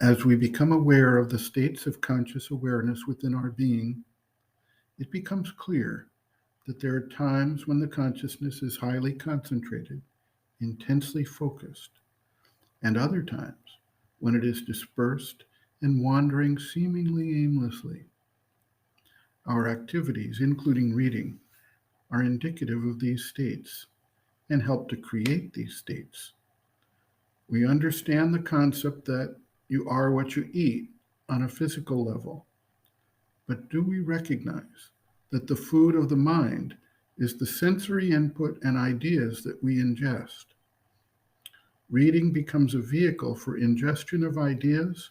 As we become aware of the states of conscious awareness within our being, it becomes clear that there are times when the consciousness is highly concentrated, intensely focused, and other times when it is dispersed and wandering seemingly aimlessly. Our activities, including reading, are indicative of these states and help to create these states. We understand the concept that you are what you eat on a physical level, but do we recognize that the food of the mind is the sensory input and ideas that we ingest? Reading becomes a vehicle for ingestion of ideas,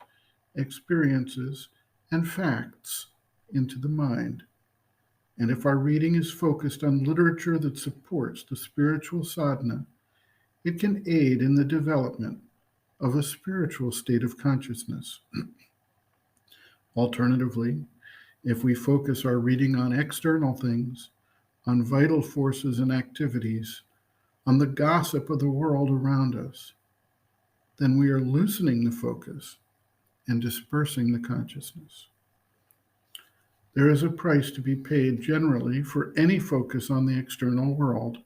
experiences, and facts into the mind. And if our reading is focused on literature that supports the spiritual sadhana, it can aid in the development of a spiritual state of consciousness. Alternatively, if we focus our reading on external things, on vital forces and activities, on the gossip of the world around us, then we are loosening the focus and dispersing the consciousness. There is a price to be paid generally for any focus on the external world.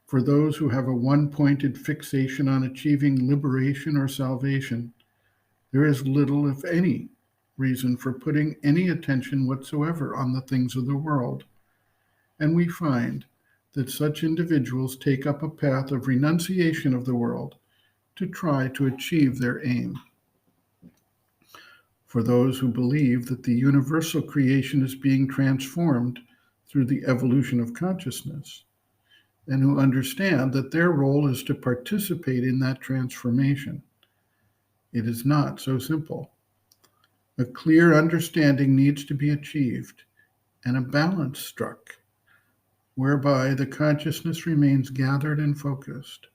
For those who have a one-pointed fixation on achieving liberation or salvation, there is little, if any, reason for putting any attention whatsoever on the things of the world. And we find that such individuals take up a path of renunciation of the world to try to achieve their aim. For those who believe that the universal creation is being transformed through the evolution of consciousness, and who understand that their role is to participate in that transformation, it is not so simple. A clear understanding needs to be achieved and a balance struck, whereby the consciousness remains gathered and focused,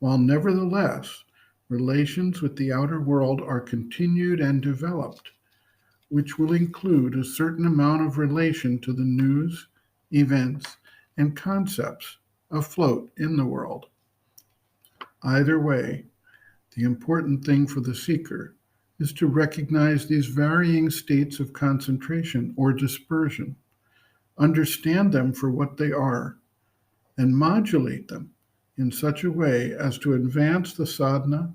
while nevertheless relations with the outer world are continued and developed, which will include a certain amount of relation to the news, events, and concepts afloat in the world. Either way, the important thing for the seeker is to recognize these varying states of concentration or dispersion, understand them for what they are, and modulate them in such a way as to advance the sadhana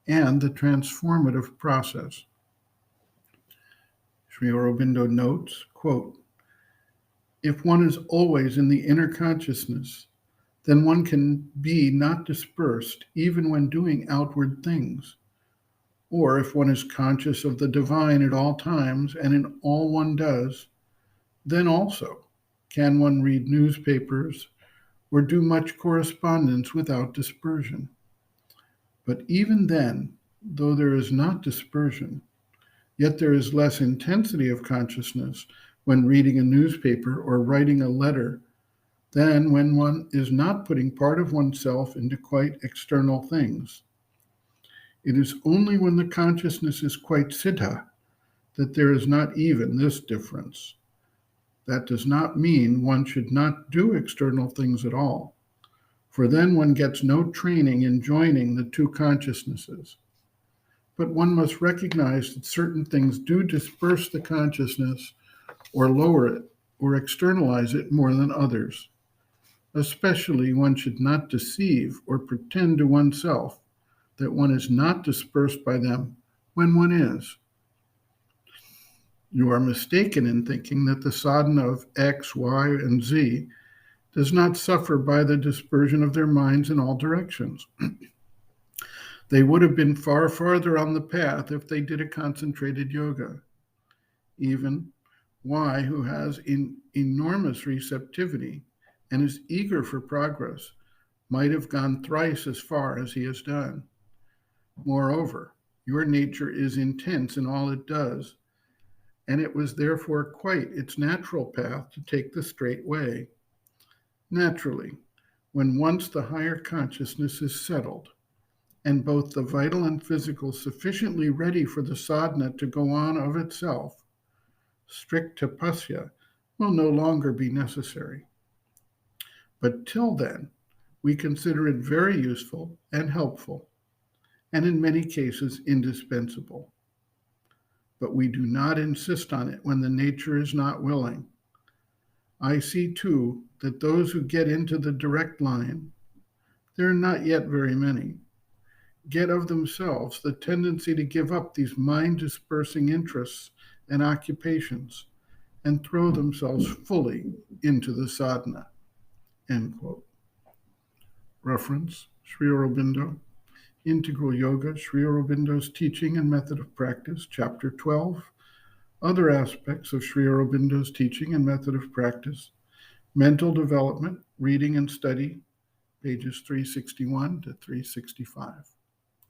and the transformative process. Sri Aurobindo notes, quote, "If one is always in the inner consciousness, then one can be not dispersed even when doing outward things. Or if one is conscious of the divine at all times and in all one does, then also can one read newspapers or do much correspondence without dispersion. But even then, though there is not dispersion, yet there is less intensity of consciousness when reading a newspaper or writing a letter than when one is not putting part of oneself into quite external things. It is only when the consciousness is quite siddha that there is not even this difference. That does not mean one should not do external things at all, for then one gets no training in joining the two consciousnesses. But one must recognize that certain things do disperse the consciousness or lower it or externalize it more than others. Especially, one should not deceive or pretend to oneself that one is not dispersed by them when one is. You are mistaken in thinking that the sadhana of X, Y, and Z does not suffer by the dispersion of their minds in all directions. They would have been far farther on the path if they did a concentrated yoga. Even Y, who has enormous receptivity and is eager for progress, might have gone thrice as far as he has done. Moreover, your nature is intense in all it does, and it was therefore quite its natural path to take the straight way. Naturally, when once the higher consciousness is settled, and both the vital and physical sufficiently ready for the sadhana to go on of itself, strict tapasya will no longer be necessary. But till then, we consider it very useful and helpful, and in many cases indispensable. But we do not insist on it when the nature is not willing. I see, too, that those who get into the direct line, there are not yet very many, get of themselves the tendency to give up these mind-dispersing interests and occupations and throw themselves fully into the sadhana. End quote. Reference, Sri Aurobindo, Integral Yoga, Sri Aurobindo's Teaching and Method of Practice, Chapter 12, Other Aspects of Sri Aurobindo's Teaching and Method of Practice, Mental Development, Reading and Study, pages 361 to 365.